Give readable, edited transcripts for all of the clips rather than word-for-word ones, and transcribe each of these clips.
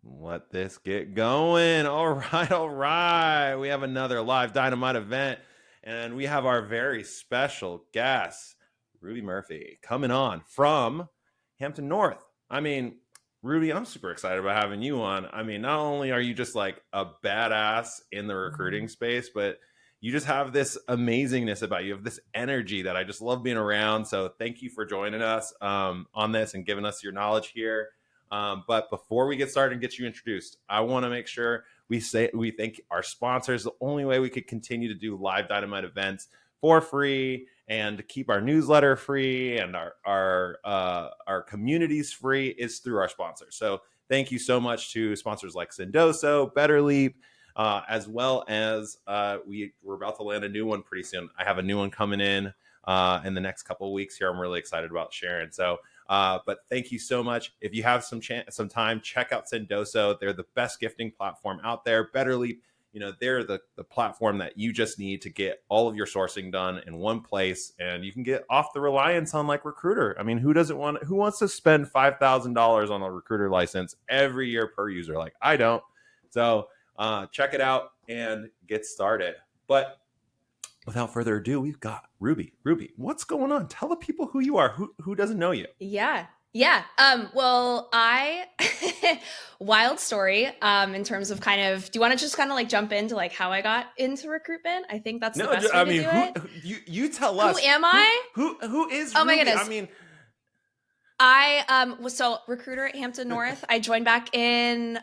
Let this get going. All right, all right. We have another live Dynamite event, and we have our very special guest, Ruby Murphy, coming on from Hampton North. I mean, Ruby, I'm super excited about having you on. I mean, not only are you just like a badass in the recruiting space, but you just have this amazingness about you. You have this energy that I just love being around. So thank you for joining us on this and giving us your knowledge here. But before we get started and get you introduced, I want to make sure we thank our sponsors. The only way we could continue to do live Dynamite events for free and keep our newsletter free and our communities free is through our sponsors. So thank you so much to sponsors like Sendoso, Better Leap, as well as we're about to land a new one pretty soon. I have a new one coming in the next couple of weeks here. I'm really excited about sharing. So but thank you so much. If you have some time, check out Sendoso. They're the best gifting platform out there. Better Leap, they're the platform that you just need to get all of your sourcing done in one place, and you can get off the reliance on like Recruiter. I mean, who wants to spend $5,000 on a Recruiter license every year per user? Like, I don't. So check it out and get started. But without further ado, we've got Ruby. Ruby, what's going on? Tell the people who you are. Who doesn't know you? Yeah. Well, wild story, in terms of kind of, do you want to just kind of like jump into like how I got into recruitment? I think that's the best way to do it. You tell us. Who am I? Who is Oh Ruby? my goodness. I mean, I was so recruiter at Hampton North. I joined back in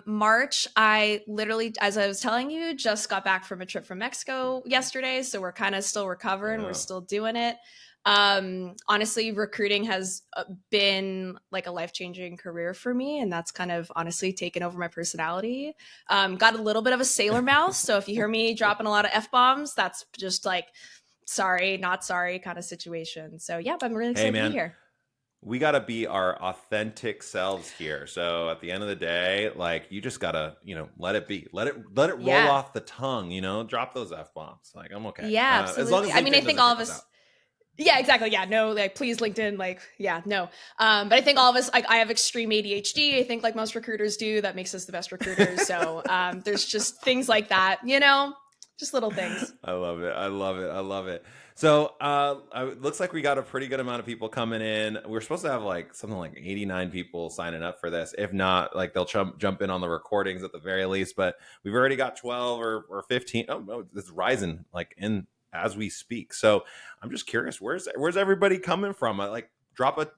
March. I literally, as I was telling you, just got back from a trip from Mexico yesterday. So we're kind of still recovering. Yeah. We're still doing it. Honestly, recruiting has been like a life-changing career for me, and that's kind of honestly taken over my personality. Got a little bit of a sailor mouth, so if you hear me dropping a lot of F-bombs, that's just like sorry, not sorry kind of situation. So yeah, but I'm really excited to be here. We got to be our authentic selves here. So at the end of the day, like, you just got to, let it be. Let it roll off the tongue, drop those F-bombs. Like, I'm okay. Yeah, absolutely. As long as I mean, I think all of us, out. yeah, exactly. Yeah, no, like please LinkedIn, like, yeah, no. But I think all of us, like, I have extreme ADHD. I think like most recruiters do. That makes us the best recruiters. So there's just things like that, just little things. I love it. I love it. I love it. So it looks like we got a pretty good amount of people coming in. We're supposed to have like something like 89 people signing up for this. If not, like, they'll jump in on the recordings at the very least. But we've already got 12 or 15. Oh, no, it's rising like in as we speak. So I'm just curious, where's everybody coming from? Like, drop a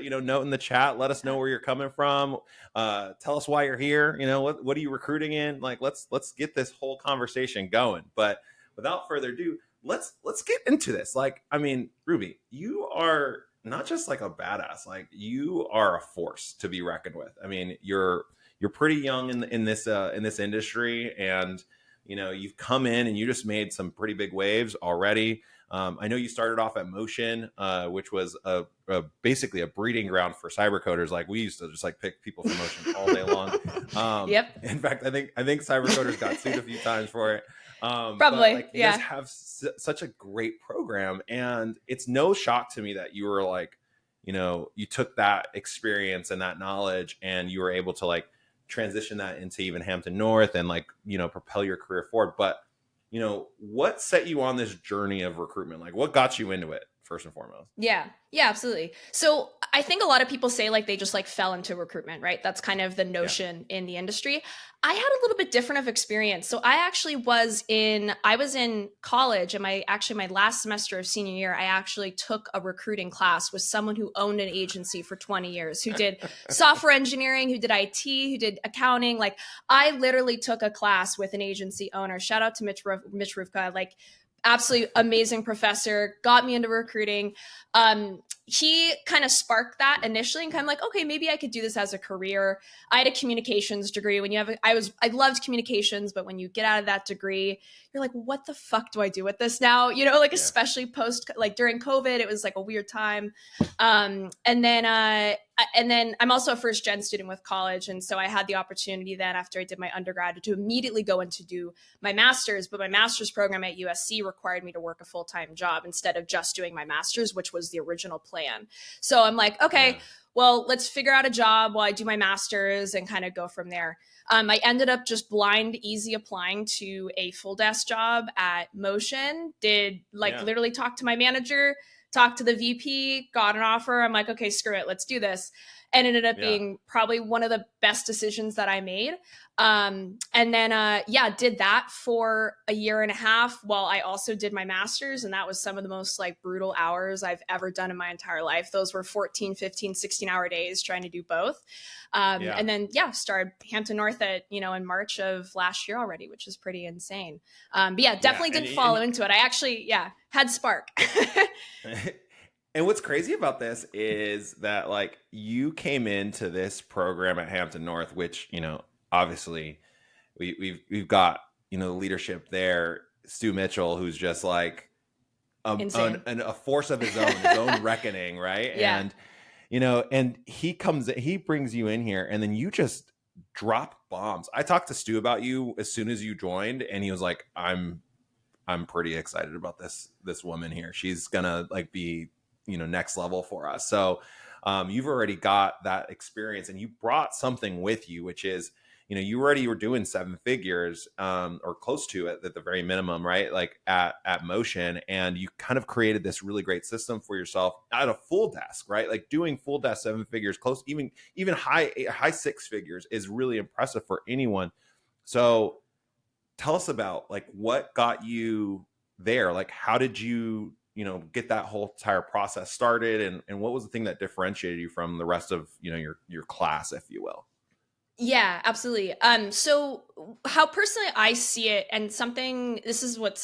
note in the chat. Let us know where you're coming from. Tell us why you're here. What are you recruiting in? Like, let's get this whole conversation going. But without further ado, let's get into this. Like, I mean, Ruby, you are not just like a badass. Like, you are a force to be reckoned with. I mean, you're pretty young in this industry, and you've come in and you just made some pretty big waves already. I know you started off at Motion, which was basically a breeding ground for cyber coders. Like, we used to just like pick people from Motion all day long. Yep. In fact, I think cyber coders got sued a few times for it. Probably. But, like, you guys have such a great program, and it's no shock to me that you were like, you took that experience and that knowledge, and you were able to like transition that into even Hampton North and like, propel your career forward. But what set you on this journey of recruitment? Like, what got you into it first and foremost? Yeah, absolutely. So I think a lot of people say like they just like fell into recruitment, right? That's kind of the notion in the industry. I had a little bit different of experience. So I actually was in college, and my last semester of senior year, I actually took a recruiting class with someone who owned an agency for 20 years, who did software engineering, who did IT, who did accounting. Like, I literally took a class with an agency owner. Shout out to Mitch Rufka, like, absolutely amazing professor, got me into recruiting. He kind of sparked that initially, and kind of like, okay, maybe I could do this as a career. I had a communications degree. I loved communications, but when you get out of that degree, you're like, what the fuck do I do with this now? Especially post, like during COVID, it was like a weird time. And then and then I'm also a first gen student with college. And so I had the opportunity then after I did my undergrad to immediately go in to do my master's, but my master's program at USC required me to work a full-time job instead of just doing my master's, which was the original plan. So I'm like, okay, Yeah. well, let's figure out a job while I do my master's and kind of go from there. I ended up just blind, easy applying to a full desk job at Motion, did like Yeah. literally talk to my manager, talked to the VP, got an offer. I'm like, okay, screw it, let's do this. And it ended up Yeah. being probably one of the best decisions that I made. And then, yeah, did that for a year and a half while I also did my master's. And that was some of the most like brutal hours I've ever done in my entire life. Those were 14, 15, 16-hour days trying to do both. Yeah. And then, yeah, started Hampton North at, in March of last year already, which is pretty insane. But yeah, Yeah. definitely didn't follow into it. I actually, yeah, had spark. And what's crazy about this is that like you came into this program at Hampton North, which, obviously we've got, the leadership there, Stu Mitchell, who's just like a force of his own reckoning. Right. Yeah. And he brings you in here and then you just drop bombs. I talked to Stu about you as soon as you joined and he was like, I'm pretty excited about this woman here. She's gonna like be, next level for us. So you've already got that experience and you brought something with you, which is, you already were doing 7 figures or close to it at the very minimum, right? Like at Motion, and you kind of created this really great system for yourself at a full desk, right? Like doing full desk 7 figures, close, even high 6 figures is really impressive for anyone. So tell us about like what got you there. Like how did you get that whole entire process started, and what was the thing that differentiated you from the rest of your class, if you will? Yeah, absolutely. So how personally I see it, and something what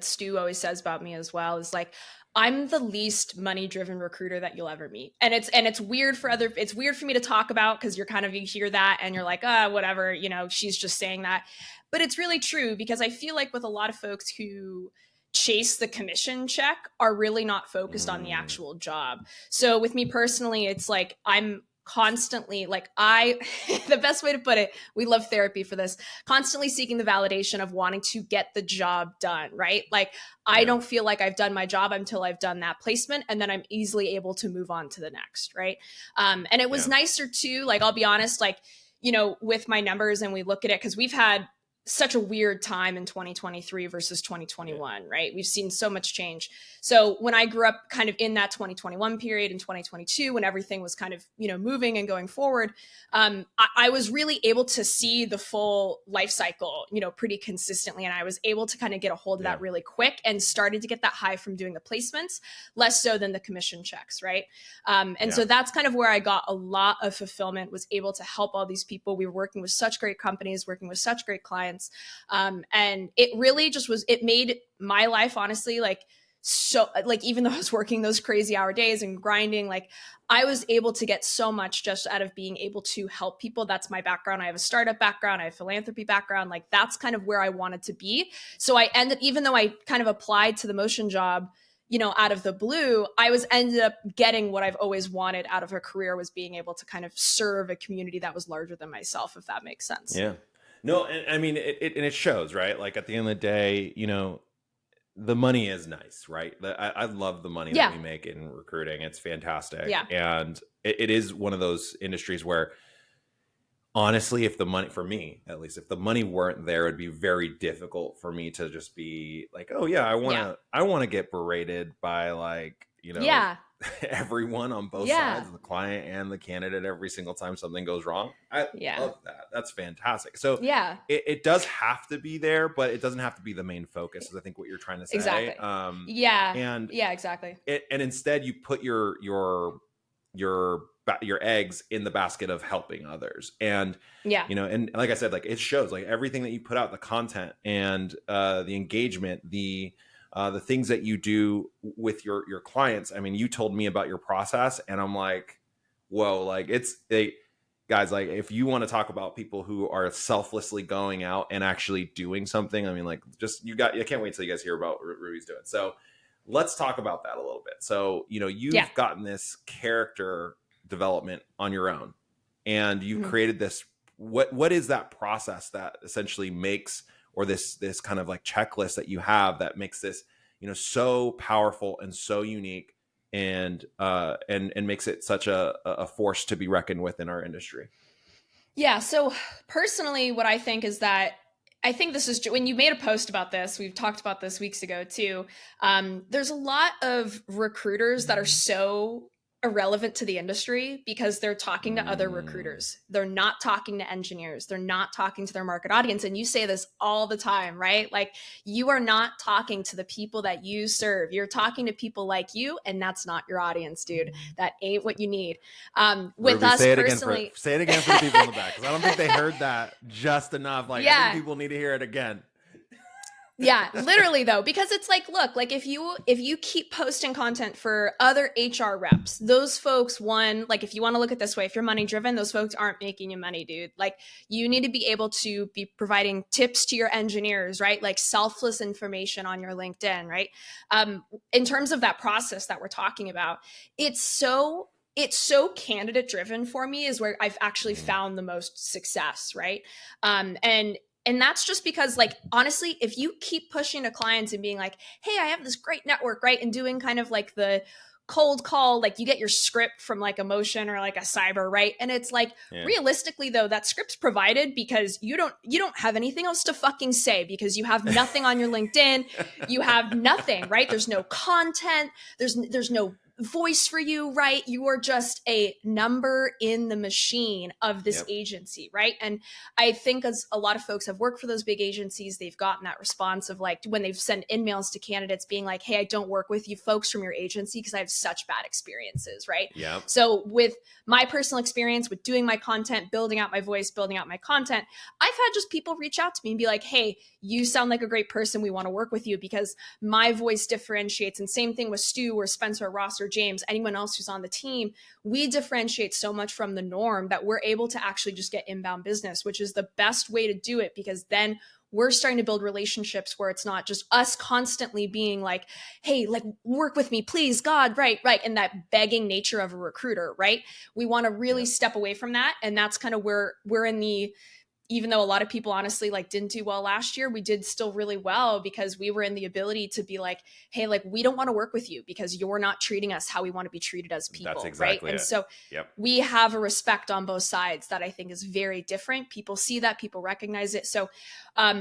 Stu always says about me as well, is like I'm the least money driven recruiter that you'll ever meet. And it's weird it's weird for me to talk about because you hear that and you're like, whatever, she's just saying that. But it's really true because I feel like with a lot of folks who chase the commission check are really not focused on the Mm, actual job. So with me personally, it's like I'm constantly like the best way to put it, we love therapy for this, constantly seeking the validation of wanting to get the job done, right? Like I yeah. don't feel like I've done my job until I've done that placement, and then I'm easily able to move on to the next, right? And it was Yeah. nicer too, like I'll be honest, like with my numbers, and we look at it because we've had such a weird time in 2023 versus Yeah. 2021, right? We've seen so much change. So when I grew up kind of in that 2021 period in 2022, when everything was kind of, moving and going forward, I was really able to see the full life cycle, pretty consistently. And I was able to kind of get a hold of Yeah. that really quick and started to get that high from doing the placements, less so than the commission checks, right? And Yeah. so that's kind of where I got a lot of fulfillment, was able to help all these people. We were working with such great companies, working with such great clients. And it really just it made my life, honestly, like, so like, even though I was working those crazy hour days and grinding, like I was able to get so much just out of being able to help people. That's my background. I have a startup background. I have a philanthropy background. Like that's kind of where I wanted to be. So I even though I kind of applied to the Motion job, out of the blue, ended up getting what I've always wanted out of a career, was being able to kind of serve a community that was larger than myself, if that makes sense. Yeah. No, and I mean it shows, right? Like at the end of the day, the money is nice, right? I love the money that Yeah. we make in recruiting. It's fantastic. Yeah. And it is one of those industries where honestly, if the money, for me at least, if the money weren't there, it'd be very difficult for me to just be like, oh yeah, Yeah. I want to get berated by like, Yeah. everyone on both Yeah. sides, the client and the candidate, every single time something goes wrong. I Yeah. love that. That's fantastic. So Yeah. it does have to be there, but it doesn't have to be the main focus, is I think what you're trying to say. Exactly. Yeah. And Yeah, exactly. and instead you put your eggs in the basket of helping others. And Yeah. and like I said, like it shows, like everything that you put out, the content and the engagement, the things that you do with your clients. I mean, you told me about your process and I'm like, whoa, like guys, like if you want to talk about people who are selflessly going out and actually doing something, I mean, like just I can't wait till you guys hear about what Ruby's doing. So let's talk about that a little bit. So, you've Yeah. gotten this character development on your own, and you've Mhm. created this. What is that process that essentially makes, or this kind of like checklist that you have that makes this, so powerful and so unique, and makes it such a force to be reckoned with in our industry? Yeah. So personally, what I think is that I think this is when you made a post about this. We've talked about this weeks ago too. There's a lot of recruiters that are so irrelevant to the industry because they're talking to other Mm, recruiters. They're not talking to engineers. They're not talking to their market audience. And you say this all the time, right? Like you are not talking to the people that you serve. You're talking to people like you, and that's not your audience, dude. That ain't what you need. With Ruby, us say it again for personally, the people in the back, because I don't think they heard that just enough. Like, I think yeah. people need to hear it again. Yeah, literally though, because it's like, look, like if you keep posting content for other HR reps, those folks, one, like if you want to look at this way, if you're money driven, those folks aren't making you money, dude. Like you need to be able to be providing tips to your engineers, right? Like selfless information on your LinkedIn, right? In terms of that process that we're talking about, it's so candidate driven for me is where I've actually Mm, found the most success, right? And that's just because, like, honestly, if you keep pushing to clients and being like, hey, I have this great network, right? And doing kind of like the cold call, like you get your script from like Emotion or like a cyber, right? And it's like yeah. realistically though, that script's provided because you don't have anything else to fucking say because you have nothing on your LinkedIn. You have nothing, right? There's no content, there's no voice for you, right? You are just a number in the machine of this Yep. agency, right? And I think as a lot of folks have worked for those big agencies, they've gotten that response of like when they've sent emails to candidates being like, hey, I don't work with you folks from your agency because I have such bad experiences, right? Yep. So with my personal experience with doing my content, building out my voice, building out my content, I've had just people reach out to me and be like, hey, you sound like a great person. We want to work with you because my voice differentiates. And same thing with Stu or Spencer or Ross or James, anyone else who's on the team. We differentiate so much from the norm that we're able to actually just get inbound business, which is the best way to do it because then we're starting to build relationships where it's not just us constantly being like, hey, like work with me, please, God, right, right. And that begging nature of a recruiter, right? We want to really Yep. step away from that. And that's kind of where we're in the, even though a lot of people honestly like didn't do well last year, we did still really well because we were in the ability to be like, hey, like we don't want to work with you because you're not treating us how we want to be treated as That's people, right? exactly And it. so Yep. we have a respect on both sides that I think is very different. People see that, people recognize it. So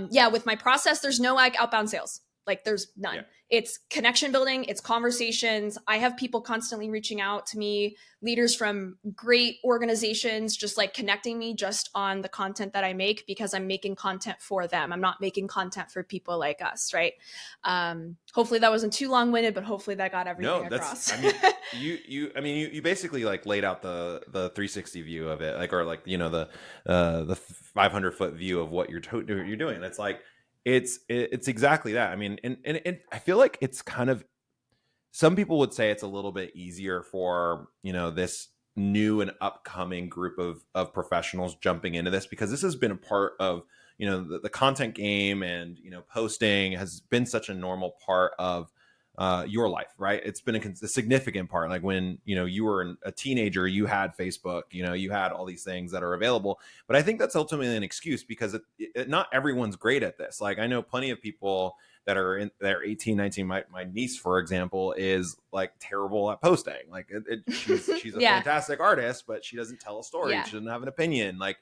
yeah, with my process, there's no like outbound sales. Like there's Yeah. none. It's connection building, it's conversations. I have people constantly reaching out to me, leaders from great organizations, just like connecting me just on the content that I make because I'm making content for them. I'm not making content for people like us, right? Hopefully that wasn't too long winded, but hopefully that got everything No, that's, across. I mean, you basically like laid out the 360 view of it, like, or like, the 500-foot view of what you're doing. It's like, it's exactly that. I mean, and I feel like it's kind of, some people would say it's a little bit easier for, this new and upcoming group of professionals jumping into this, because this has been a part of, the content game, and, posting has been such a normal part of your life, right? It's been a significant part. Like when, you were a teenager, you had Facebook, you had all these things that are available. But I think that's ultimately an excuse, because not everyone's great at this. Like I know plenty of people that are 18, 19. My niece, for example, is like terrible at posting. Like she's a Yeah. fantastic artist, but she doesn't tell a story. Yeah. She doesn't have an opinion. Like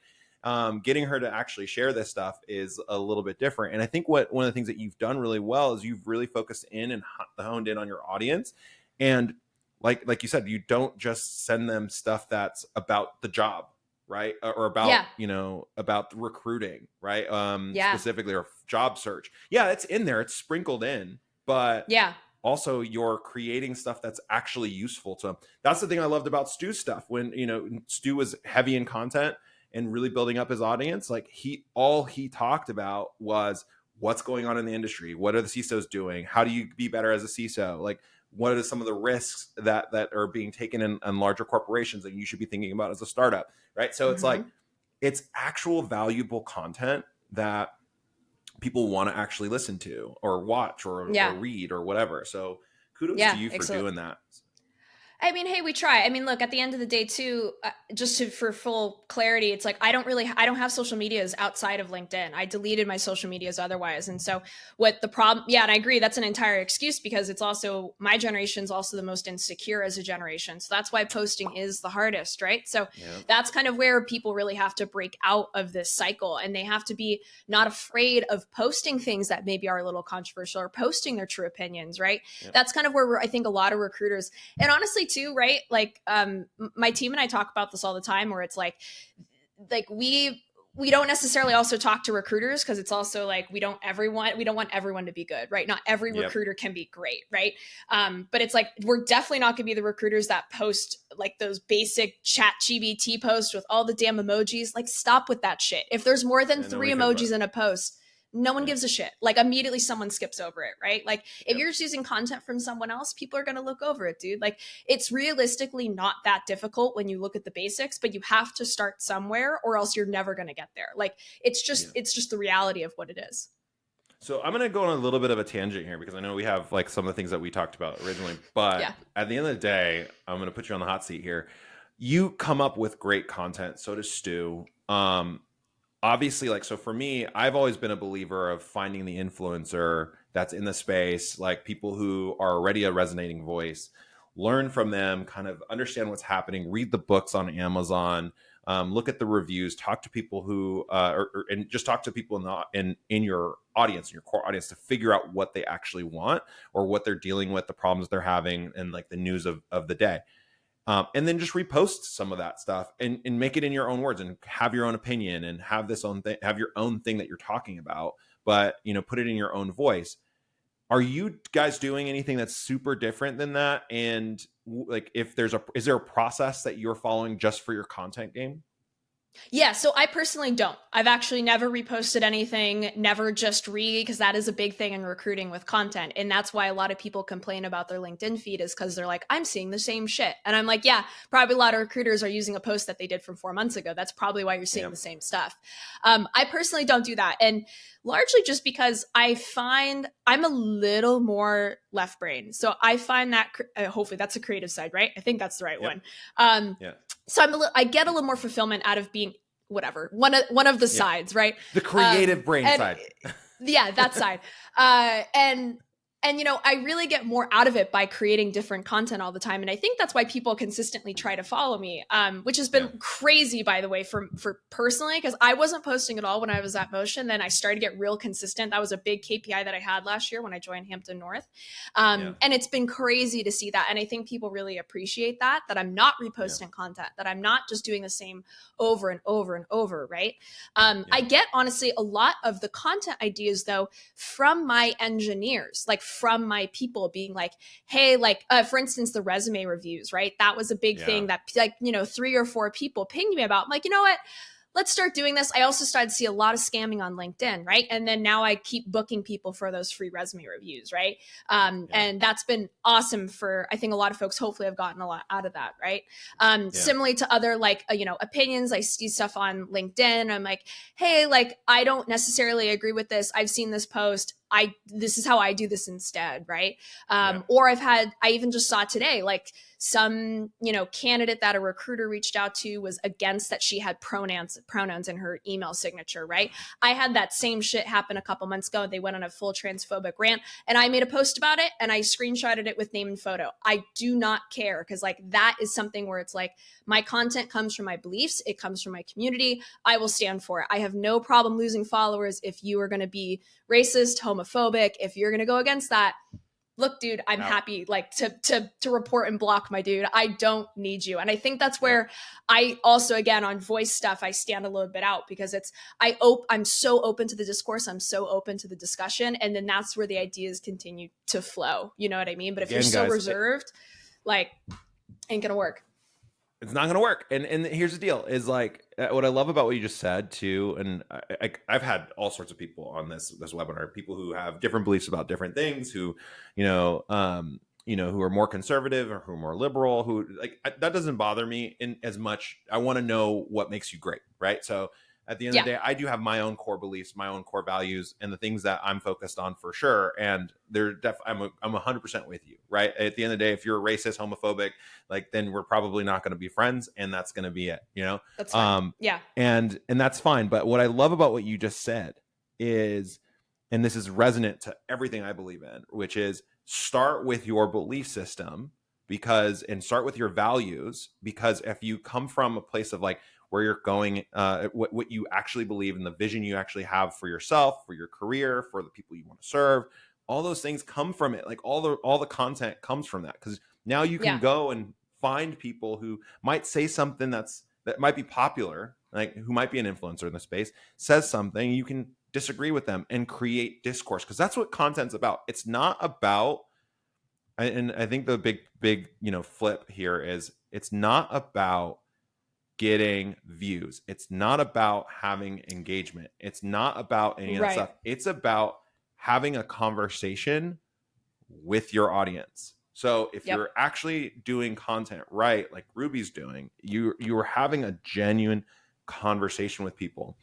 getting her to actually share this stuff is a little bit different. And I think one of the things that you've done really well is you've really focused in and honed in on your audience. And like you said, you don't just send them stuff that's about the job, right? Or about, Yeah. about recruiting, right? Yeah. Specifically, or job search. Yeah, it's in there, it's sprinkled in, but Yeah. also you're creating stuff that's actually useful to them. That's the thing I loved about Stu's stuff. When, Stu was heavy in content and really building up his audience, like all he talked about was what's going on in the industry, what are the CISOs doing, how do you be better as a CISO, like what are some of the risks that are being taken in larger corporations that you should be thinking about as a startup, right? So it's like, Hmm. it's actual valuable content that people want to actually listen to or watch or Yeah. read or whatever. So kudos to Yeah. you for Excellent. doing that. I mean, hey, we try. I mean, look, at the end of the day too, for full clarity, it's like, I don't have social medias outside of LinkedIn. I deleted my social medias otherwise. And so what the problem, yeah, and I agree, that's an entire excuse, because it's also, my generation's also the most insecure as a generation. So that's why posting is the hardest, right? So Yeah. that's kind of where people really have to break out of this cycle, and they have to be not afraid of posting things that maybe are a little controversial, or posting their true opinions, right? Yeah. That's kind of where I think a lot of recruiters, and honestly too, right, like my team and I talk about this all the time, where it's like we don't necessarily also talk to recruiters, because it's also like we don't want everyone to be good, right? Not every Yep. recruiter can be great, right? But it's like, we're definitely not going to be the recruiters that post like those basic chat GBT posts with all the damn emojis. Like, stop with that shit. If there's more than And three nobody cares about emojis it. in a post, no one Yeah. gives a shit. Like, immediately someone skips over it, right? Like, if Yep. you're just using content from someone else, people are going to look over it, dude. Like, it's realistically not that difficult when you look at the basics, but you have to start somewhere, or else you're never going to get there. Like, Yeah. it's just the reality of what it is. So I'm going to go on a little bit of a tangent here, because I know we have like some of the things that we talked about originally, but Yeah. at the end of the day, I'm going to put you on the hot seat here. You come up with great content. So does Stu. Obviously, like, so for me, I've always been a believer of finding the influencer that's in the space, like people who are already a resonating voice, learn from them, kind of understand what's happening, read the books on Amazon, look at the reviews, talk to people who, and just talk to people in your audience, in your core audience, to figure out what they actually want, or what they're dealing with, the problems they're having, and like the news of the day. And then just repost some of that stuff, and make it in your own words, and have your own opinion, and have have your own thing that you're talking about, but put it in your own voice. Are you guys doing anything that's super different than that? And like, if is there a process that you're following just for your content game? Yeah, so I personally don't. I've actually never reposted anything, never just because that is a big thing in recruiting with content. And that's why a lot of people complain about their LinkedIn feed, is because they're like, I'm seeing the same shit. And I'm like, yeah, probably a lot of recruiters are using a post that they did from 4 months ago. That's probably why you're seeing Yeah. the same stuff. I personally don't do that. And largely just because I find I'm a little more left brain. So I find that, hopefully that's a creative side, right? I think that's the right Yep. one. Um, Yeah. so I get a little more fulfillment out of being whatever one of the Yeah. sides, right? The creative brain And side. yeah, that side. And I really get more out of it by creating different content all the time, and I think that's why people consistently try to follow me, which has been Yeah. crazy, by the way, for personally, because I wasn't posting at all when I was at Motion. Then I started to get real consistent. That was a big KPI that I had last year when I joined Hampton North. Yeah. And it's been crazy to see that, and I think people really appreciate that I'm not Yeah. reposting content, that I'm not just doing the same over and over and over, right? Yeah. I get, honestly, a lot of the content ideas though from my engineers, like from my people being like, hey, like for instance, the resume reviews, right? That was a big Yeah. thing that, like, 3 or 4 people pinged me about. I'm like, you know what? Let's start doing this. I also started to see a lot of scamming on LinkedIn, right? And then now I keep booking people for those free resume reviews, right? Yeah. And that's been awesome for, I think a lot of folks hopefully have gotten a lot out of that, right? Yeah. Similarly to other like, opinions, I see stuff on LinkedIn. I'm like, hey, like, I don't necessarily agree with this. I've seen this post. This is how I do this instead, right? Yeah. Or I even just saw today, like some, candidate that a recruiter reached out to was against that she had pronouns in her email signature, right? I had that same shit happen a couple months ago. They went on a full transphobic rant, and I made a post about it, and I screenshotted it with name and photo. I do not care, because like that is something where it's like, my content comes from my beliefs, it comes from my community. I will stand for it. I have no problem losing followers if you are going to be racist, homophobic. If you're going to go against that, look, dude, I'm happy like to report and block, my dude. I don't need you. And I think that's where I also, again, on voice stuff, I stand a little bit out, because I'm so open to the discourse. I'm so open to the discussion. And then that's where the ideas continue to flow. You know what I mean? But if you're so reserved, like, ain't going to work. It's not going to work. And here's the deal is like, what I love about what you just said too. And I've had all sorts of people on this webinar, people who have different beliefs about different things, who, who are more conservative or who are more liberal, who like, that doesn't bother me in as much. I want to know what makes you great. Right. So at the end of Yeah. the day, I do have my own core beliefs, my own core values, and the things that I'm focused on for sure. And I'm 100% with you, right? At the end of the day, if you're racist, homophobic, like, then we're probably not going to be friends, and that's going to be it, you know? That's fine. Yeah. And that's fine. But what I love about what you just said is, and this is resonant to everything I believe in, which is start with your belief system, and start with your values, because if you come from a place of like where you're going, what you actually believe and the vision you actually have for yourself, for your career, for the people you want to serve, all those things come from it. Like all the content comes from that, because now you can Yeah. go and find people who might say something that might be popular, like who might be an influencer in the space, says something, you can disagree with them and create discourse, because that's what content's about. It's not about, and I think the big flip here is, it's not about getting views, it's not about having engagement, it's not about any of that Right. stuff. It's about having a conversation with your audience. So if Yep. you're actually doing content right, like Ruby's doing, you are having a genuine conversation with people,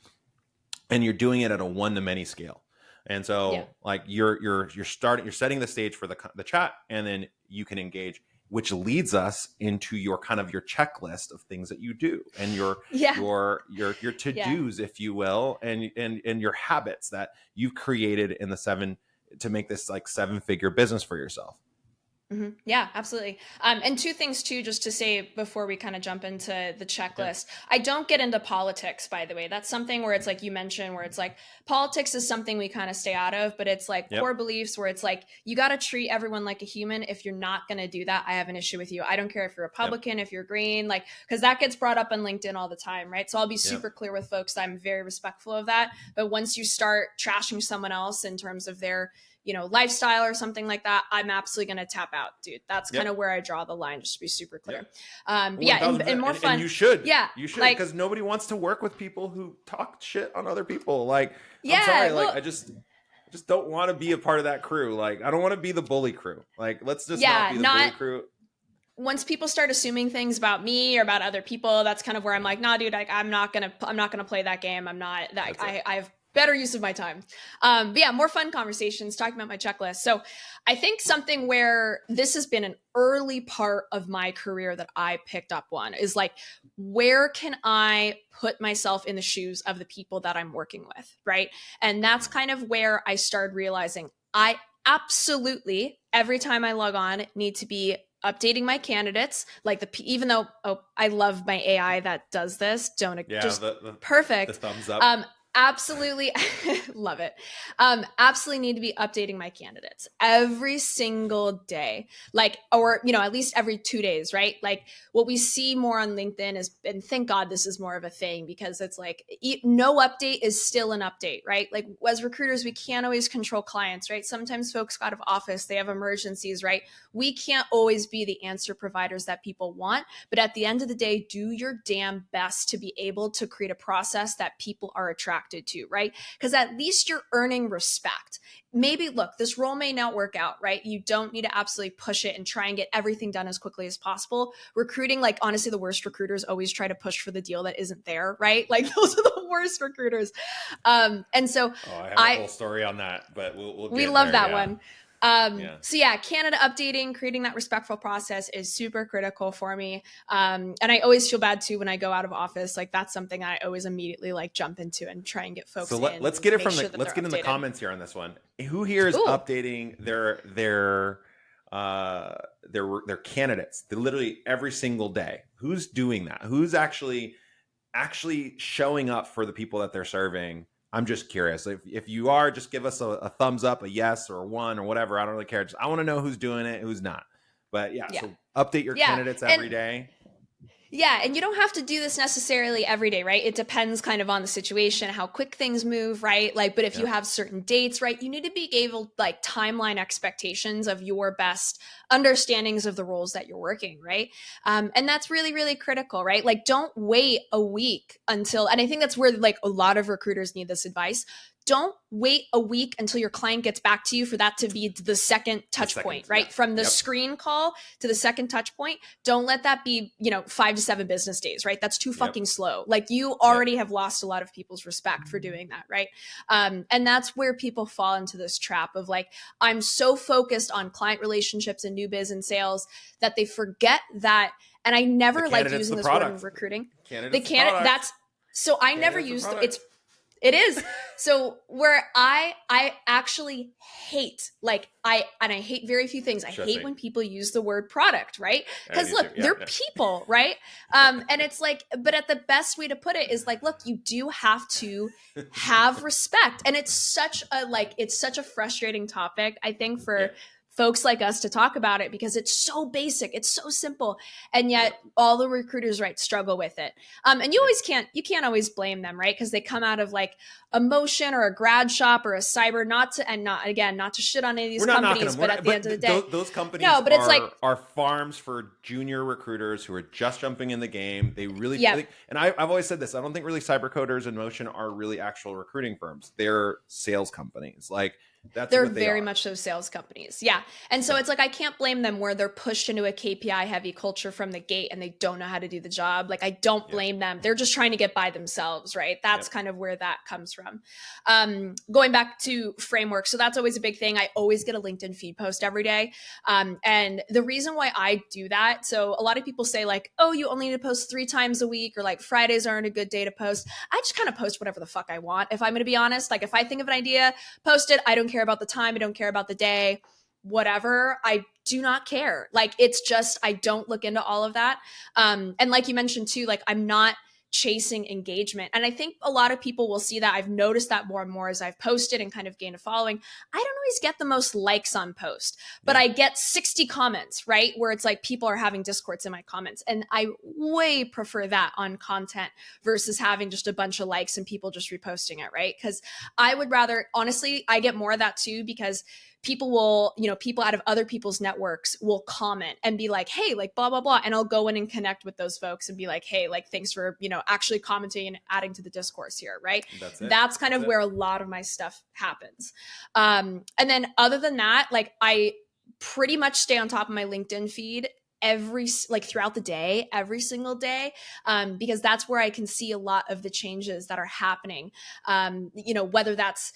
and you're doing it at a one to many scale. And so Yeah. like you're setting the stage for the chat, and then you can engage, which leads us into your kind of your checklist of things that you do, and your Yeah. your to-dos, if you will, and your habits that you've created in the to make this like 7-figure business for yourself. Mm-hmm. Yeah, absolutely. And two things too, just to say before we kind of jump into the checklist. Yeah. I don't get into politics, by the way. That's something where it's like you mentioned, where it's like politics is something we kind of stay out of, but it's like core beliefs where it's like you got to treat everyone like a human. If you're not going to do that, I have an issue with you. I don't care if you're Republican, if you're green, like, because that gets brought up on LinkedIn all the time, right? So I'll be super clear with folks that I'm very respectful of that. But once you start trashing someone else in terms of their lifestyle or something like that, I'm absolutely going to tap out, dude. That's kind of where I draw the line, just to be super clear. But yeah, and more fun. And you should, yeah, like, because nobody wants to work with people who talk shit on other people. Like, yeah, I'm sorry, like, I just don't want to be a part of that crew. Like, I don't want to be the bully crew. Like, let's just not be the bully crew. Once people start assuming things about me or about other people, that's kind of where I'm like, nah, dude, like, I'm not gonna play that game. I'm not that. I have better use of my time. But yeah, more fun conversations talking about my checklist. So I think something where this has been an early part of my career that I picked up on is like, where can I put myself in the shoes of the people that I'm working with, right? And that's kind of where I started realizing I absolutely, every time I log on, need to be updating my candidates, like even though I love my AI that does this, perfect. The thumbs up. Absolutely love it. Absolutely need to be updating my candidates every single day, like, or at least every 2 days, right? Like what we see more on LinkedIn is, and thank God this is more of a thing, because it's like no update is still an update, right? Like as recruiters, we can't always control clients, right? Sometimes folks go out of office, they have emergencies, right? We can't always be the answer providers that people want, but at the end of the day, do your damn best to be able to create a process that people are attracted to, right? Because at least you're earning respect. Maybe, look, this role may not work out, right? You don't need to absolutely push it and try and get everything done as quickly as possible. Recruiting, like, honestly, the worst recruiters always try to push for the deal that isn't there, right? Like, those are the worst recruiters. And so I have a whole story on that, but we love that one. So yeah, Canada updating, creating that respectful process is super critical for me. And I always feel bad too when I go out of office. Like that's something I always immediately like jump into and try and get folks. So let's get it from let's get in the comments here on this one. Who here is updating their candidates? They're literally every single day. Who's doing that? Who's actually showing up for the people that they're serving? I'm just curious. If you are, just give us a thumbs up, a yes, or a 1, or whatever. I don't really care. I want to know who's doing it, who's not. But so update your candidates every day. Yeah, and you don't have to do this necessarily every day, right? It depends kind of on the situation, how quick things move, right? Like, but if you have certain dates, right, you need to be able, like, timeline expectations of your best understandings of the roles that you're working, right? And that's really, really critical, right? Like, don't wait a week until, and I think that's where like a lot of recruiters need this advice. don't wait a week until your client gets back to you for that to be the second touch point, right? Yeah. From the screen call to the second touch point, don't let that be, 5 to 7 business days, right? That's too fucking slow. Like you already have lost a lot of people's respect for doing that, right? And that's where people fall into this trap of like, I'm so focused on client relationships and new biz and sales that they forget that. And I never like using this word in recruiting. So I never use it is. So where I actually hate, I hate very few things. I hate when people use the word product, right? Because look, they're people, right? And it's like, but at the best way to put it is like, look, you do have to have respect. And it's such a frustrating topic, I think, for folks like us to talk about it because it's so basic, it's so simple, and yet all the recruiters, right, struggle with it. And you can't always blame them, right? Because they come out of like a Motion or a Grad Shop or a Cyber, not to shit on any of these companies, but at the end of the day, those companies are farms for junior recruiters who are just jumping in the game. They really, and I've always said this, I don't think really cyber coders and Motion are really actual recruiting firms. They're sales companies. Like, they're very much so sales companies. Yeah. And so it's like, I can't blame them where they're pushed into a KPI heavy culture from the gate and they don't know how to do the job. Like, I don't blame them. They're just trying to get by themselves, right? That's kind of where that comes from. Going back to framework. So that's always a big thing. I always get a LinkedIn feed post every day. And the reason why I do that, so a lot of people say like, oh, you only need to post 3 times a week, or like Fridays aren't a good day to post. I just kind of post whatever the fuck I want. If I'm going to be honest, like if I think of an idea, post it. I don't care about the time. I don't care about the day, whatever. I do not care. Like, it's just, I don't look into all of that. And like you mentioned too, like I'm not chasing engagement. And I think a lot of people will see that. I've noticed that more and more as I've posted and kind of gained a following. I don't always get the most likes on post, but I get 60 comments, right? Where it's like people are having discourse in my comments. And I way prefer that on content versus having just a bunch of likes and people just reposting it, right? Because I would rather, honestly, I get more of that too, because people will, people out of other people's networks will comment and be like, hey, like blah, blah, blah. And I'll go in and connect with those folks and be like, hey, like, thanks for, actually commenting and adding to the discourse here. Right. That's kind of where a lot of my stuff happens. And then other than that, like I pretty much stay on top of my LinkedIn feed throughout the day, every single day, because that's where I can see a lot of the changes that are happening. Whether that's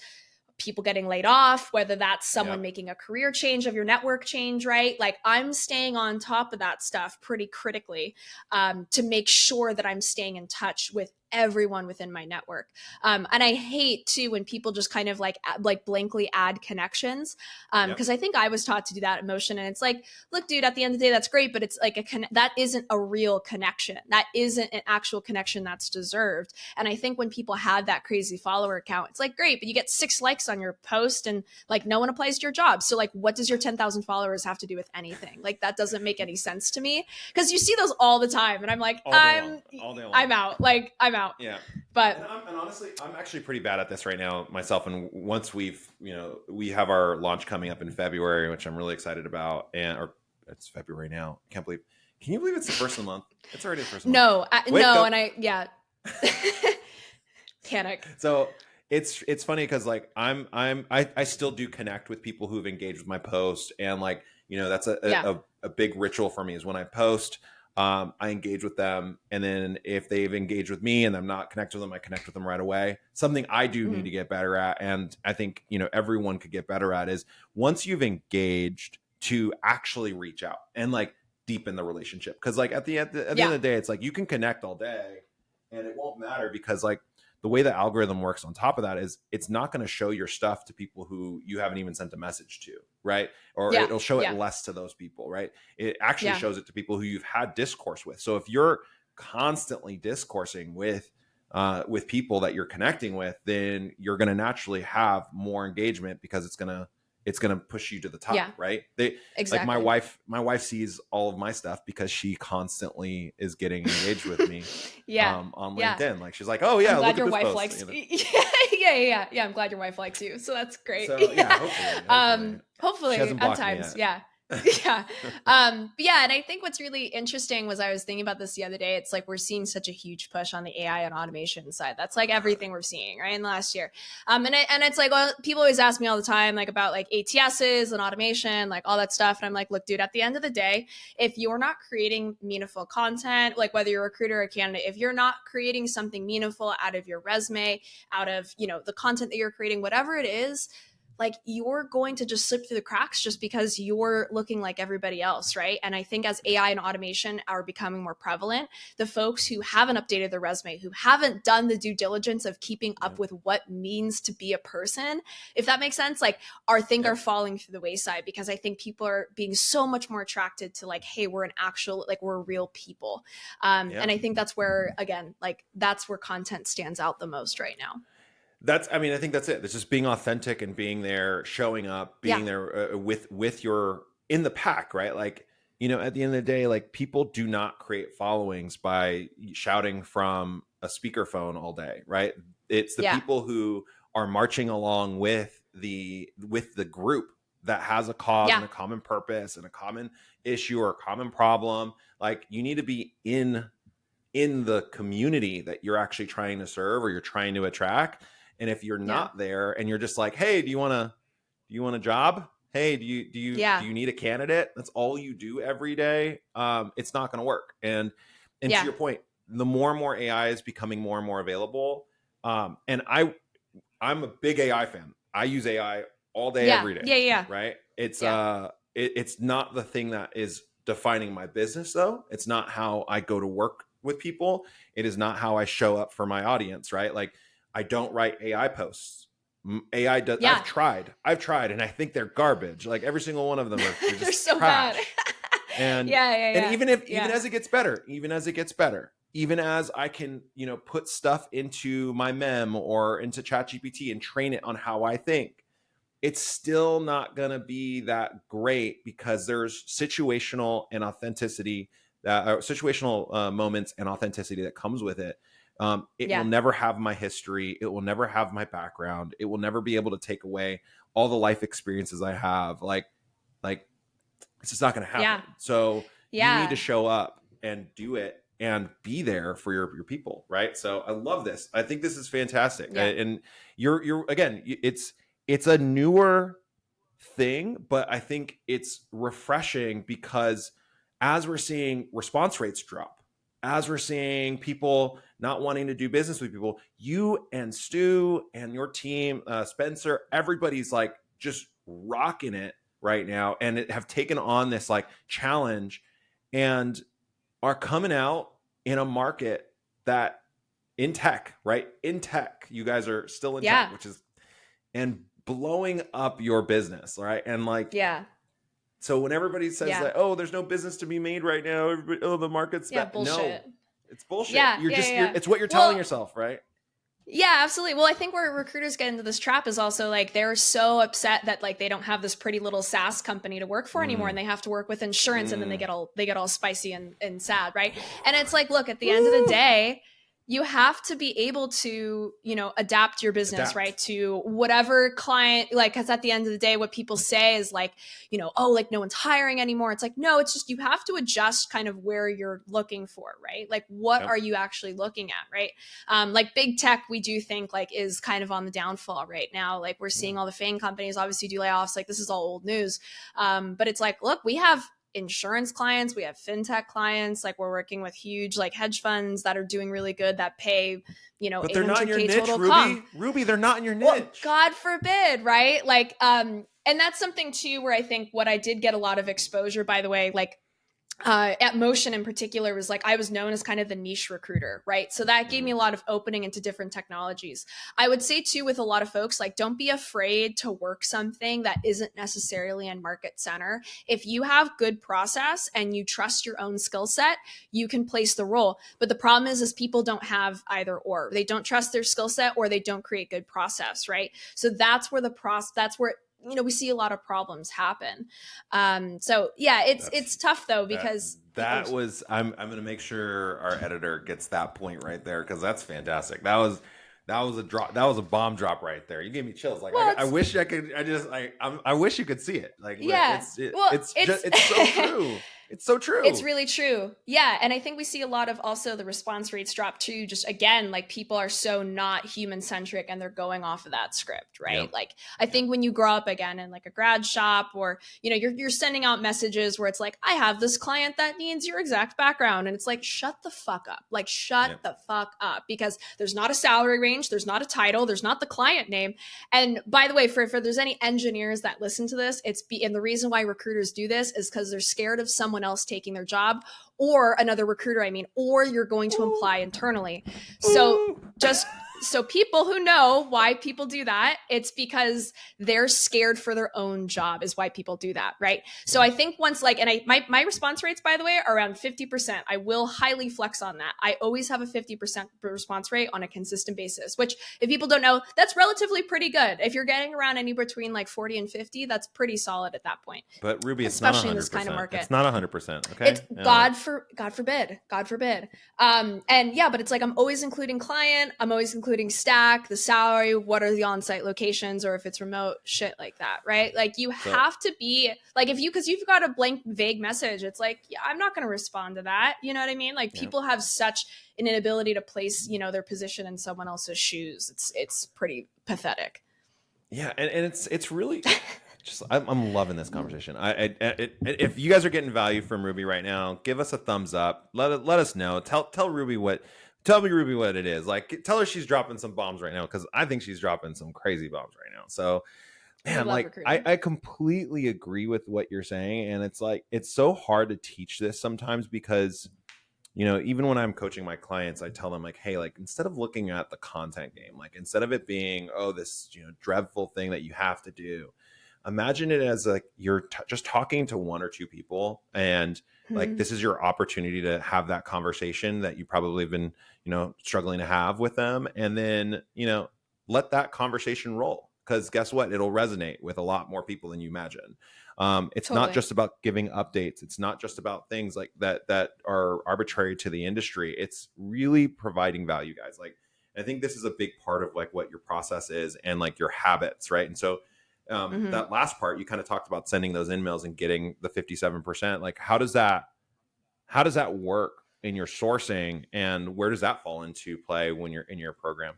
people getting laid off, whether that's someone making a career change of your network change, right? Like I'm staying on top of that stuff pretty critically to make sure that I'm staying in touch with everyone within my network. And I hate too when people just kind of like blankly add connections. Cause I think I was taught to do that at Motion. And it's like, look, dude, at the end of the day, that's great, but it's like that isn't a real connection. That isn't an actual connection that's deserved. And I think when people have that crazy follower account, it's like, great, but you get 6 likes on your post and like no one applies to your job. So like, what does your 10,000 followers have to do with anything? Like that doesn't make any sense to me, because you see those all the time. And I'm like, I'm out. Like I'm out. Yeah. But and honestly, I'm actually pretty bad at this right now myself. And once we have our launch coming up in February, which I'm really excited about, or it's February now. Can you believe it's the first of the month? It's already the first of the month. And panic. So it's funny because like I still do connect with people who've engaged with my post, and like that's a big ritual for me is when I post. I engage with them, and then if they've engaged with me and I'm not connected with them, I connect with them right away. Something I do need to get better at, and I think everyone could get better at, is once you've engaged to actually reach out and like deepen the relationship. Because like at the end of the day, it's like you can connect all day and it won't matter, because like the way the algorithm works on top of that is it's not going to show your stuff to people who you haven't even sent a message to, right? Or it'll show it less to those people, right? It actually shows it to people who you've had discourse with. So if you're constantly discoursing with people that you're connecting with, then you're going to naturally have more engagement, because it's going to push you to the top, right? Exactly. Like my wife sees all of my stuff because she constantly is getting engaged with me on LinkedIn. Like she's like, oh yeah, I'm glad your wife post. Likes yeah. I'm glad your wife likes you. So that's great. So hopefully hopefully at times. Yeah. But yeah, and I think what's really interesting was I was thinking about this the other day. It's like we're seeing such a huge push on the AI and automation side. That's like everything we're seeing, right, in the last year. And it's like, well, people always ask me all the time, like about like ATSs and automation, like all that stuff. And I'm like, look, dude, at the end of the day, if you're not creating meaningful content, like whether you're a recruiter or a candidate, if you're not creating something meaningful out of your resume, out of, the content that you're creating, whatever it is, like you're going to just slip through the cracks just because you're looking like everybody else, right? And I think as AI and automation are becoming more prevalent, the folks who haven't updated their resume, who haven't done the due diligence of keeping up Yep. with what means to be a person, if that makes sense, like are Yep. falling through the wayside, because I think people are being so much more attracted to like, hey, we're an actual, like we're real people. Yeah. And I think that's where, again, like that's where content stands out the most right now. I mean, I think that's it. It's just being authentic and being there, showing up, Yeah. being there with your in the pack, right? Like, at the end of the day, like people do not create followings by shouting from a speakerphone all day, right? It's the Yeah. people who are marching along with the group that has a cause Yeah. and a common purpose and a common issue or a common problem. Like you need to be in the community that you're actually trying to serve or you're trying to attract. And if you're Yeah. not there and you're just like, hey, do you want a job? Hey, do Yeah. you need a candidate? That's all you do every day. It's not going to work. And to Yeah. your point, the more and more AI is becoming more and more available. And I'm a big AI fan. I use AI all day, Yeah. every day. Yeah. Yeah. Right? Yeah. It's not the thing that is defining my business, though. It's not how I go to work with people. It is not how I show up for my audience. Right? Like I don't write AI posts. AI does. Yeah. I've tried, and I think they're garbage. Like every single one of them they're They're just so bad. trash. And Yeah. Yeah. and Yeah. even Yeah. as it gets better, even as I can, put stuff into my mem or into ChatGPT and train it on how I think, it's still not going to be that great because there's situational and authenticity situational moments and authenticity that comes with it. It will Yeah. never have my history. It will never have my background. It will never be able to take away all the life experiences I have. Like it's just not going to happen. Yeah. So you need to Yeah. show up and do it and be there for your people, right? So I love this. I think this is fantastic. Yeah. And you're again, it's a newer thing, but I think it's refreshing because as we're seeing response rates drop, as we're seeing people not wanting to do business with people, you and Stu and your team, Spencer, everybody's like just rocking it right now and have taken on this like challenge and are coming out in a market that in tech, right? In tech, you guys are still in tech, Yeah. which is and blowing up your business, right? And like, Yeah. so when everybody says Yeah. that, oh, there's no business to be made right now, oh, the market's Yeah. bad. Bullshit. No, it's bullshit. Yeah. Yeah. Yeah. It's what you're telling Well, yourself, right? yeah, absolutely. Well, I think where recruiters get into this trap is also like they're so upset that like they don't have this pretty little SaaS company to work for anymore, and Mm, they have to work with insurance, and then mm. they get all spicy and sad, right? And it's like, look, at the end of the day, you have to be able to, adapt your business, right, Adapt. to whatever client, like, because at the end of the day, what people say is like, oh, like no one's hiring anymore. It's like, no, it's just you have to adjust kind of where you're looking for, right? Like, what Yep. are you actually looking at, right? Like big tech, we do think like is kind of on the downfall right now. Like we're Yeah. seeing all the FANG companies obviously do layoffs. Like this is all old news. But it's like, look, we have insurance clients, we have fintech clients, like we're working with huge like hedge funds that are doing really good, that pay, But they're not in your 800K niche, total comp. Ruby, they're not in your Well, niche. God forbid, right? Like, and that's something too where I think what I did get a lot of exposure, by the way, like at Motion in particular, was like I was known as kind of the niche recruiter, right? So that gave me Mm, a lot of opening into different technologies. I would say too, with a lot of folks, like don't be afraid to work something that isn't necessarily in market center. If you have good process and you trust your own skill set, you can place the role. But the problem is people don't have either or. They don't trust their skill set or they don't create good process, right? So that's where that's where we see a lot of problems happen. So yeah, that's it's tough though that because that was I'm gonna make sure our editor gets that point right there because that's fantastic. That was a drop. That was a bomb drop right there. You gave me chills. Like Well, I it's wish I could. I just I wish you could see it. Like yeah. Well, it's it's just it's so true. It's so it's true. really true. Yeah. And I think we see a lot of also the response rates drop too. Just again, like people are so not human centric and they're going off of that script, right? Yep. Like I Yep. think when you grow up again in like a grad shop or, you're sending out messages where it's like, I have this client that needs your exact background. And it's like, shut the fuck up. Like, shut Yep. the fuck up because there's not a salary range. There's not a title. There's not the client name. And by the way, for there's any engineers that listen to this, and the reason why recruiters do this is because they're scared of someone else taking their job or another recruiter, or you're going to apply internally. So just so people who know why people do that, it's because they're scared for their own job is why people do that, right? So I think once my response rates, by the way, are around 50%. I will highly flex on that. I always have a 50% response rate on a consistent basis, which if people don't know, that's relatively pretty good. If you're getting around any between like 40 and 50, that's pretty solid at that point. But Ruby, it's not Especially in this 100%. kind of market. It's not 100%. It's Okay. God forbid. And yeah, but it's like I'm always including client, I'm always including stack, the salary, what are the on-site locations, or if it's remote, shit like that, right? Like you have to be like because you've got a blank, vague message, it's like, yeah, I'm not going to respond to that. You know what I mean? Like people have such an inability to place, their position in someone else's shoes. It's pretty pathetic. Yeah, and it's really just I'm loving this conversation. If you guys are getting value from Ruby right now, give us a thumbs up. Let us know. Tell Ruby what it is. Like tell her she's dropping some bombs right now because I think she's dropping some crazy bombs right now. So man, like I completely agree with what you're saying, and it's like it's so hard to teach this sometimes because even when I'm coaching my clients, I tell them like, hey, like instead of looking at the content game, like instead of it being, oh, this, dreadful thing that you have to do, imagine it as like you're just talking to one or two people and like this is your opportunity to have that conversation that you probably have been, struggling to have with them. And then, let that conversation roll because guess what? It'll resonate with a lot more people than you imagine. It's not just about giving updates. It's not just about things like that are arbitrary to the industry. It's really providing value, guys. Like, I think this is a big part of like what your process is and like your habits, right? And so that last part, you kind of talked about sending those emails and getting the 57%. Like, how does that work in your sourcing, and where does that fall into play when you're in your program?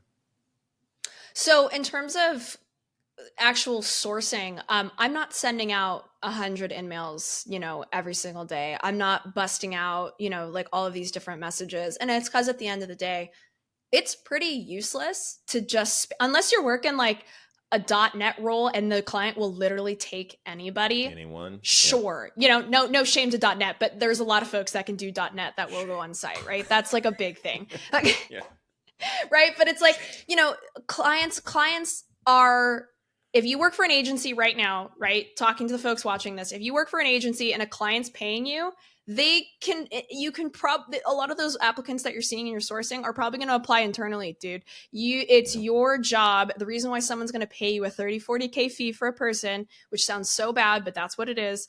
So, in terms of actual sourcing, I'm not sending out 100 emails, every single day. I'm not busting out, like all of these different messages. And it's because at the end of the day, it's pretty useless to just, unless you're working like a .NET role and the client will literally take Anyone. Sure. No shame to .NET, but there's a lot of folks that can do .NET that will go on site, right? That's like a big thing. Yeah. Right. But it's like, clients are, if you work for an agency right now, right? Talking to the folks watching this, if you work for an agency and a client's paying you, a lot of those applicants that you're seeing in your sourcing are probably going to apply internally, dude. It's your job. The reason why someone's going to pay you a 30, 40K fee for a person, which sounds so bad, but that's what it is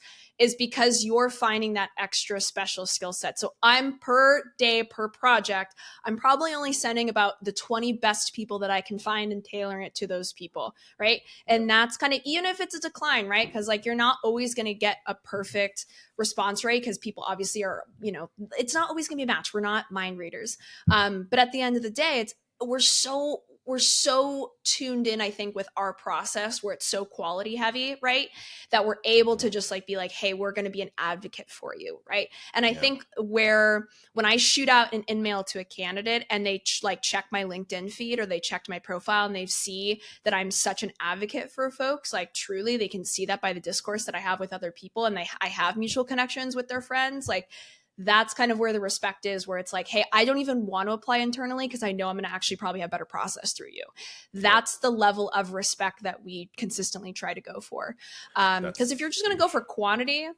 because you're finding that extra special skill set. So I'm per day, per project, I'm probably only sending about the 20 best people that I can find and tailoring it to those people, right? And that's kind of, even if it's a decline, right? Because like you're not always going to get a perfect response rate because people obviously are, it's not always going to be a match. We're not mind readers. But at the end of the day, we're so tuned in, I think, with our process where it's so quality heavy, right? That we're able to just like be like, hey, we're going to be an advocate for you, right? And I think when I shoot out an email to a candidate and they check my LinkedIn feed or they checked my profile and they see that I'm such an advocate for folks, like truly they can see that by the discourse that I have with other people and I have mutual connections with their friends, like that's kind of where the respect is, where it's like, hey, I don't even want to apply internally because I know I'm going to actually probably have better process through you. That's the level of respect that we consistently try to go for. Because if you're just going to go for quantity,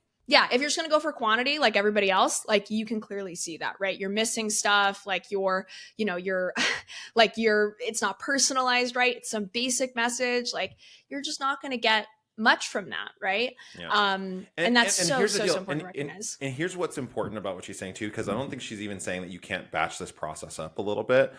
like everybody else, like you can clearly see that, right? You're missing stuff, like you're it's not personalized, right? It's some basic message, like you're just not going to get much from that, right? Yeah. And that's so important to recognize. And here's what's important about what she's saying too, because I don't think she's even saying that you can't batch this process up a little bit.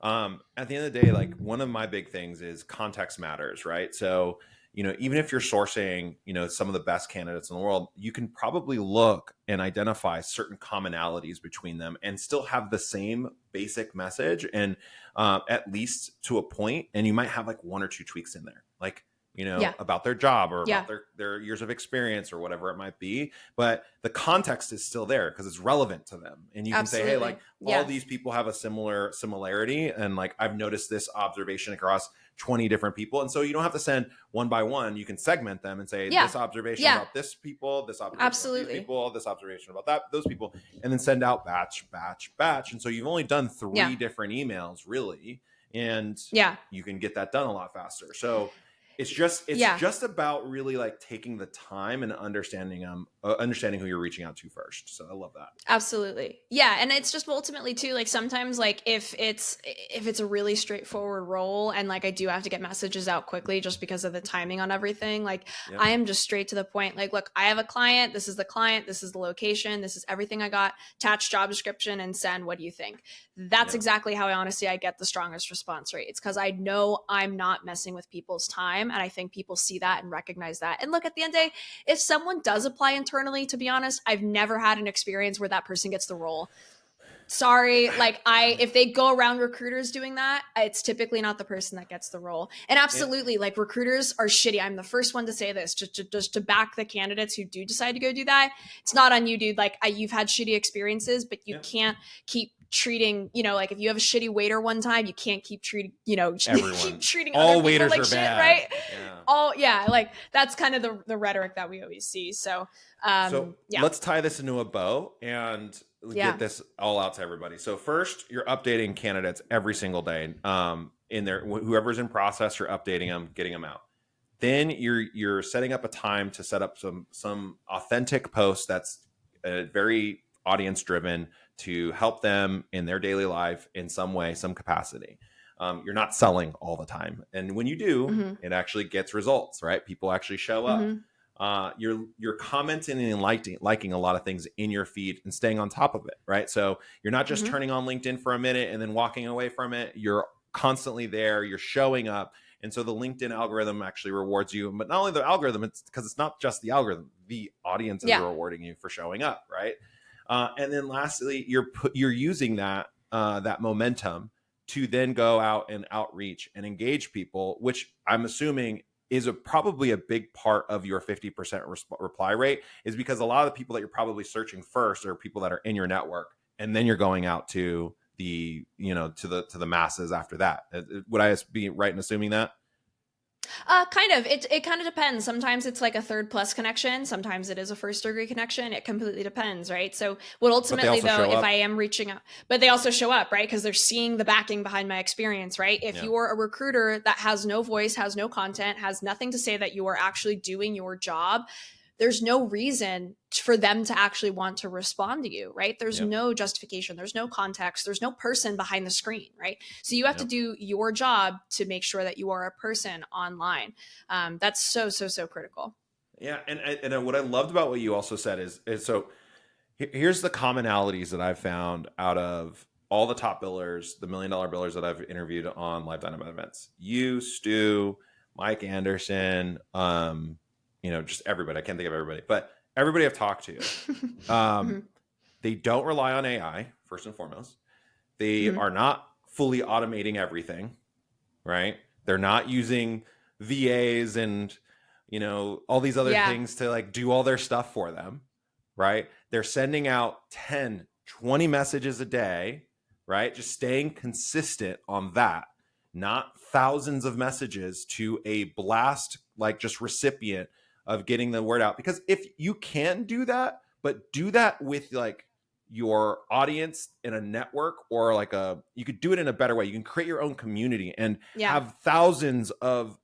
At the end of the day, like one of my big things is context matters, right? So, even if you're sourcing, some of the best candidates in the world, you can probably look and identify certain commonalities between them and still have the same basic message, and at least to a point, and you might have like one or two tweaks in there, like, Yeah. about their job or Yeah. about their years of experience or whatever it might be. But the context is still there because it's relevant to them. And you can say, hey, like Absolutely. all Yeah. these people have a similarity. And like, I've noticed this observation across 20 different people. And so you don't have to send one by one. You can segment them and say Yeah. this observation Yeah. about this people, this observation about these Absolutely. people, this observation about those people, and then send out batch, batch, batch. And so you've only done Yeah. 3 different emails really. And Yeah. you can get that done a lot faster. So it's just about really like taking the time and understanding who you're reaching out to first. So I love that. Absolutely. Yeah, and it's just ultimately too, like sometimes like if it's a really straightforward role and like I do have to get messages out quickly just because of the timing on everything, like Yep. I am just straight to the point. Like, look, I have a client, this is the location, this is everything I got, attach job description and send, what do you think? That's Yeah. exactly how I get the strongest response rate. It's because I know I'm not messing with people's time. And I think people see that and recognize that. And look, at the end of the day, if someone does apply internally, to be honest, I've never had an experience where that person gets the role. Sorry, like if they go around recruiters doing that, it's typically not the person that gets the role. And absolutely, like recruiters are shitty. I'm the first one to say this, just to back the candidates who do decide to go do that. It's not on you, dude. Like you've had shitty experiences, but you can't keep treating, like if you have a shitty waiter one time, you can't keep treating, Everyone. keep treating All other people waiters like are shit, bad. right? Yeah. Like that's kind of the rhetoric that we always see. So So let's tie this into a bow and get this all out to everybody. So first, you're updating candidates every single day. In there, whoever's in process, you're updating them, getting them out. Then you're setting up a time to set up some authentic posts that's very audience driven to help them in their daily life in some way, some capacity. You're not selling all the time, and when you do, it actually gets results. Right? People actually show up. You're commenting and liking a lot of things in your feed and staying on top of it, right? So you're not just turning on LinkedIn for a minute and then walking away from it. You're constantly there. You're showing up. And so the LinkedIn algorithm actually rewards you. But not only the algorithm, it's because it's not just the algorithm. The audience is rewarding you for showing up, right? And then lastly, you're using that momentum to then go out and outreach and engage people, which I'm assuming is probably a big part of your 50% reply rate, is because a lot of the people that you're probably searching first are people that are in your network, and then you're going out to the to the masses after that. Would I be right in assuming that? Kind of. It kind of depends. Sometimes it's like a third plus connection. Sometimes it is a first degree connection. It completely depends, right? So, what ultimately though, if I am reaching out, but they also show up, right? Because they're seeing the backing behind my experience, right? If you are a recruiter that has no voice, has no content, has nothing to say that you are actually doing your job, there's no reason for them to actually want to respond to you, right? There's no justification, there's no context, there's no person behind the screen, right? So you have to do your job to make sure that you are a person online. That's so critical. Yeah, and what I loved about what you also said is so here's the commonalities that I've found out of all the top billers, the $1 million billers that I've interviewed on Live Dynamite events. You, Stu, Mike Anderson, just everybody. I can't think of everybody, but everybody I've talked to, they don't rely on AI first and foremost. They are not fully automating everything, right? They're not using VAs and all these other things to like do all their stuff for them, right? They're sending out 10, 20 messages a day, right? Just staying consistent on that, not thousands of messages to a blast, like just recipient of getting the word out. Because if you can do that, but do that with like your audience in a network, or like you could do it in a better way. You can create your own community and have thousands of,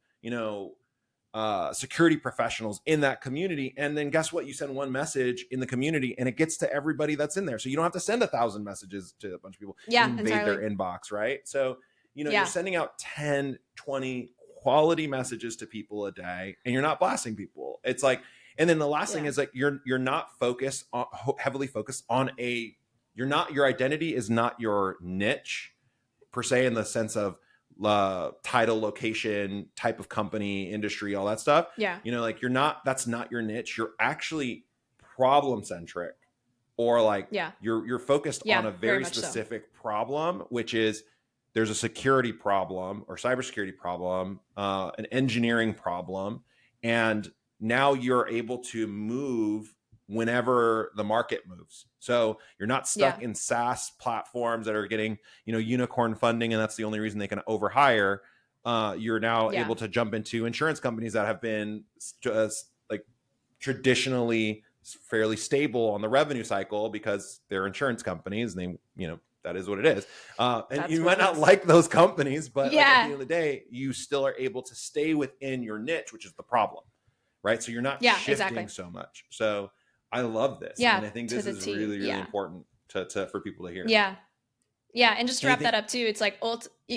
security professionals in that community. And then guess what? You send one message in the community and it gets to everybody that's in there. So you don't have to send 1,000 messages to a bunch of people and invade their inbox, right? So, you're sending out 10, 20 quality messages to people a day, and you're not blasting people. It's like, and then the last thing is like, you're not heavily focused on your identity is not your niche per se in the sense of title, location, type of company, industry, all that stuff. Yeah. You know, like that's not your niche. You're actually problem centric, or like Yeah. you're focused on Yeah. a Very very much so. specific problem, which is there's a security problem or cybersecurity problem, an engineering problem, and now you're able to move whenever the market moves. So you're not Yeah. stuck in SaaS platforms that are getting, you know, unicorn funding, and that's the only reason they can overhire. You're now Yeah. able to jump into insurance companies that have been just like traditionally fairly stable on the revenue cycle because they're insurance companies and they, you know, that is what it is. And That's you what might it not is. like those companies, but like at the Yeah. end of the day, you still are able to stay within your niche, which is the problem, right? So you're not Yeah. shifting Exactly. so much. So I love this. Yeah. And I think To this the is T. really, really Yeah. important for people to hear. Yeah. Yeah, and just to wrap that Anything, up too, it's like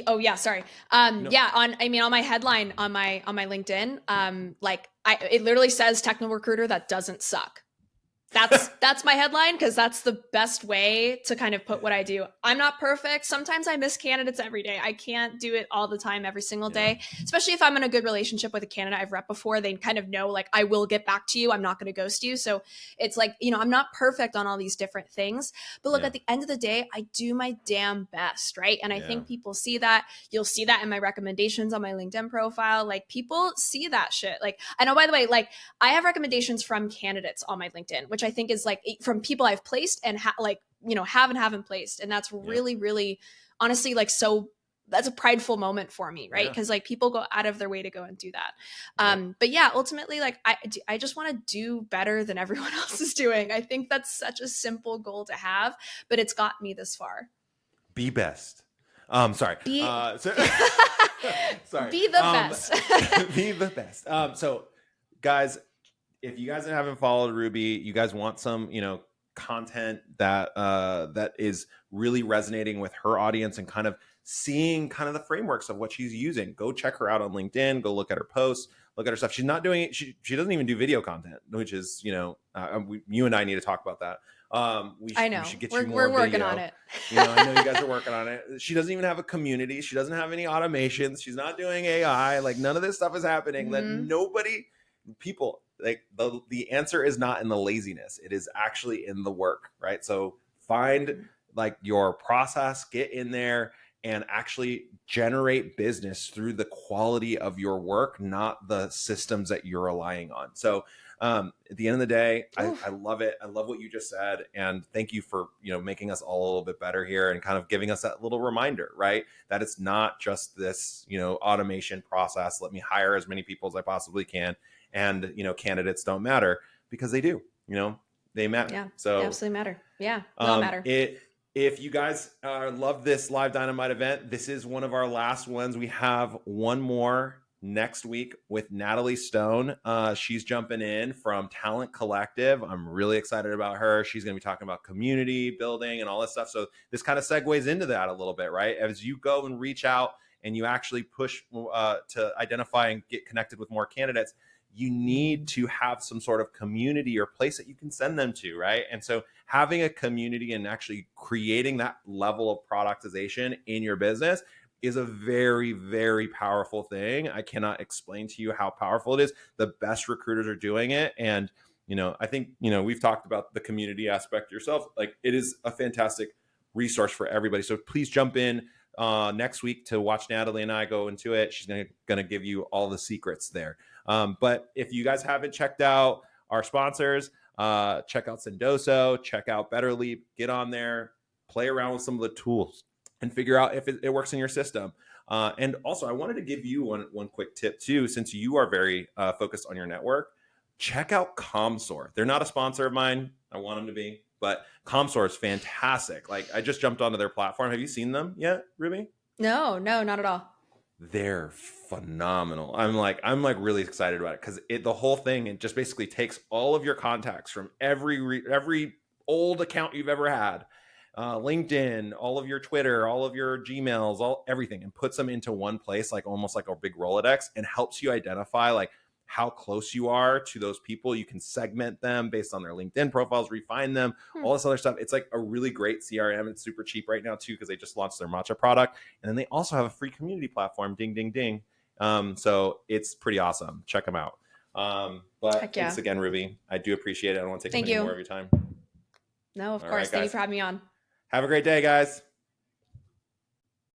oh yeah, sorry. you know, Yeah, on my headline on my LinkedIn, like it literally says technical recruiter that doesn't suck. That's my headline because that's the best way to kind of put what I do. I'm not perfect. Sometimes I miss candidates every day. I can't do it all the time every single yeah, day, especially if I'm in a good relationship with a candidate I've rep before. They kind of know like I will get back to you. I'm not going to ghost you. So it's like, you know, I'm not perfect on all these different things. But look, yeah, at the end of the day, I do my damn best, right? And I yeah, think people see that. You'll see that in my recommendations on my LinkedIn profile. Like people see that shit. Like I know, by the way, like I have recommendations from candidates on my LinkedIn, which I think is like from people I've placed and like, you know, have and haven't placed. And that's yeah, really, really honestly, like, so that's a prideful moment for me. Right. yeah, Cause like people go out of their way to go and do that. yep. But yeah, ultimately, like I just want to do better than everyone else is doing. I think that's such a simple goal to have, but it's got me this far. Be best. Sorry. Be, Sorry. be the best. Be the best. So guys, if you guys haven't followed Ruby, you guys want some, you know, content that is really resonating with her audience and kind of seeing kind of the frameworks of what she's using, go check her out on LinkedIn, go look at her posts, look at her stuff. She's not doing it. She doesn't even do video content, which is, you know, you and I need to talk about that. I We know should get you we're more working on video. it. You know, I know you guys are working on it. She doesn't even have a community. She doesn't have any automations. She's not doing AI. Like none of this stuff is happening. That Mm-hmm. nobody, people, like the answer is not in the laziness. It is actually in the work, right? So find like your process, get in there and actually generate business through the quality of your work, not the systems that you're relying on. So at the end of the day, I love it. I love what you just said. And thank you for, you know, making us all a little bit better here and kind of giving us that little reminder, right? That it's not just this, you know, automation process. Let me hire as many people as I possibly can. And, you know, candidates don't matter, because they do, you know, they matter. Yeah, they So absolutely matter. Yeah, we all matter. if you guys love this live Dynamite event, this is one of our last ones. We have one more next week with Natalie Stone. She's jumping in from Talent Collective. I'm really excited about her. She's going to be talking about community building and all this stuff. So this kind of segues into that a little bit, right? As you go and reach out and you actually push to identify and get connected with more candidates, you need to have some sort of community or place that you can send them to, right? And so having a community and actually creating that level of productization in your business is a very, very powerful thing. I cannot explain to you how powerful it is. The best recruiters are doing it. And, you know, I think, you know, we've talked about the community aspect yourself. Like it is a fantastic resource for everybody. So please jump in next week to watch Natalie and I go into it. She's going to give you all the secrets there. But if you guys haven't checked out our sponsors, check out Sendoso, check out Better Leap, get on there, play around with some of the tools and figure out if it works in your system. And also, I wanted to give you one quick tip too, since you are very focused on your network. Check out Comsor. They're not a sponsor of mine. I want them to be, but Comsor is fantastic. Like I just jumped onto their platform. Have you seen them yet, Ruby? No, not at all. They're phenomenal. I'm like really excited about it because the whole thing, it just basically takes all of your contacts from every old account you've ever had, LinkedIn, all of your Twitter, all of your Gmails, everything, and puts them into one place, like almost like a big Rolodex, and helps you identify like how close you are to those people. You can segment them based on their LinkedIn profiles, refine them, all this other stuff. It's like a really great CRM. It's super cheap right now too, because they just launched their Matcha product. And then they also have a free community platform, ding, ding, ding. So it's pretty awesome. Check them out. But Heck thanks yeah. again, Ruby. I do appreciate it. I don't want to take up Thank any more you. of your time. No, of All course. right, Thank you guys. for having me on. Have a great day, guys.